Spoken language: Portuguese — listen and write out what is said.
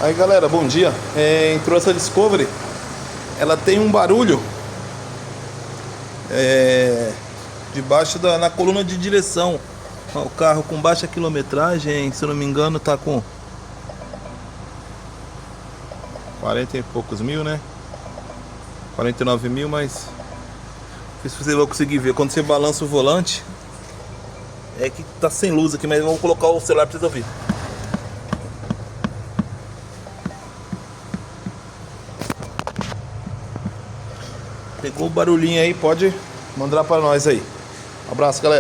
Aí galera, bom dia. Entrou essa Discovery. Ela tem um barulho debaixo na coluna de direção. Ó, o carro com baixa quilometragem, se eu não me engano, tá com 40 e poucos mil, né? 49 mil, mas não sei se você vai conseguir ver. Quando você balança o volante, é que tá sem luz aqui, mas eu vou colocar o celular pra vocês ouvirem. Pegou o barulhinho aí, pode mandar pra nós aí. Abraço, galera.